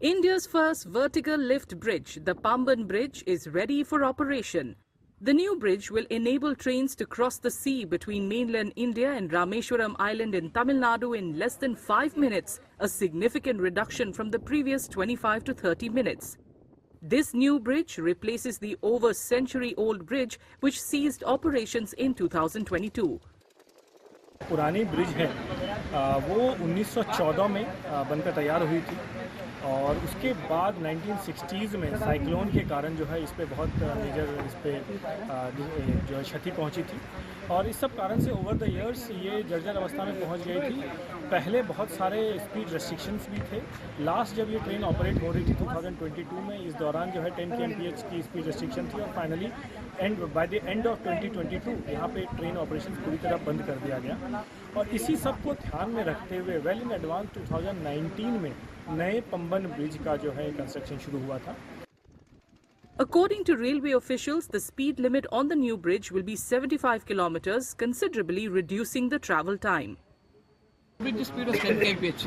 India's first vertical lift bridge, the Pamban Bridge, is ready for operation. The new bridge will enable trains to cross the sea between mainland India and Rameshwaram Island in Tamil Nadu in less than 5 minutes, a significant reduction from the previous 25 to 30 minutes. This new bridge replaces the over century-old bridge which ceased operations in 2022. पुरानी bridge है वो 1914 में बनकर तैयार हुई थी और उसके बाद 1960s में साइक्लोन के कारण जो है इस पे बहुत मेजर इस पे जो है क्षति पहुंची थी और इस सब कारण से ओवर द इयर्स ये जर्जर अवस्था में पहुंच गई थी। पहले बहुत सारे स्पीड रेस्ट्रिक्शंस भी थे। लास्ट जब ये ट्रेन ऑपरेट हो रही थी 2022 में, इस दौरान जो है 10 kmph की स्पीड रेस्ट्रिक्शन थी और finally by the end of 2022 यहाँ पे ट्रेन ऑपरेशन पूरी तरह बंद कर दिया गया और इसी सब को ध्यान में रखते हुए वेल इन एडवांस 2019 में नए पंबन ब्रिज का जो है कंस्ट्रक्शन शुरू हुआ था। According to railway officials, the speed limit on the new bridge will be 75 kilometers, considerably reducing the travel time. Bridge speed was 10 kmph.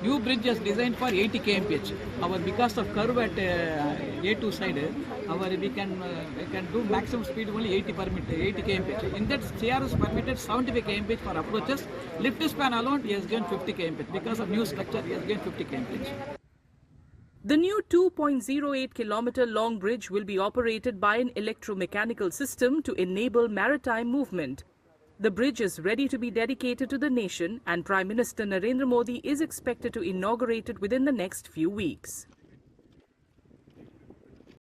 New bridge is designed for 80 kmph. Because of curve at A2 side, we can do maximum speed only 80 kmph. In that, CRS permitted 75 kmph for approaches. Lift span alone, he has gained 50 kmph. Because of new structure, he has gained 50 kmph. The new 2.08 kilometer long bridge will be operated by an electromechanical system to enable maritime movement. The bridge is ready to be dedicated to the nation and Prime Minister Narendra Modi is expected to inaugurate it within the next few weeks.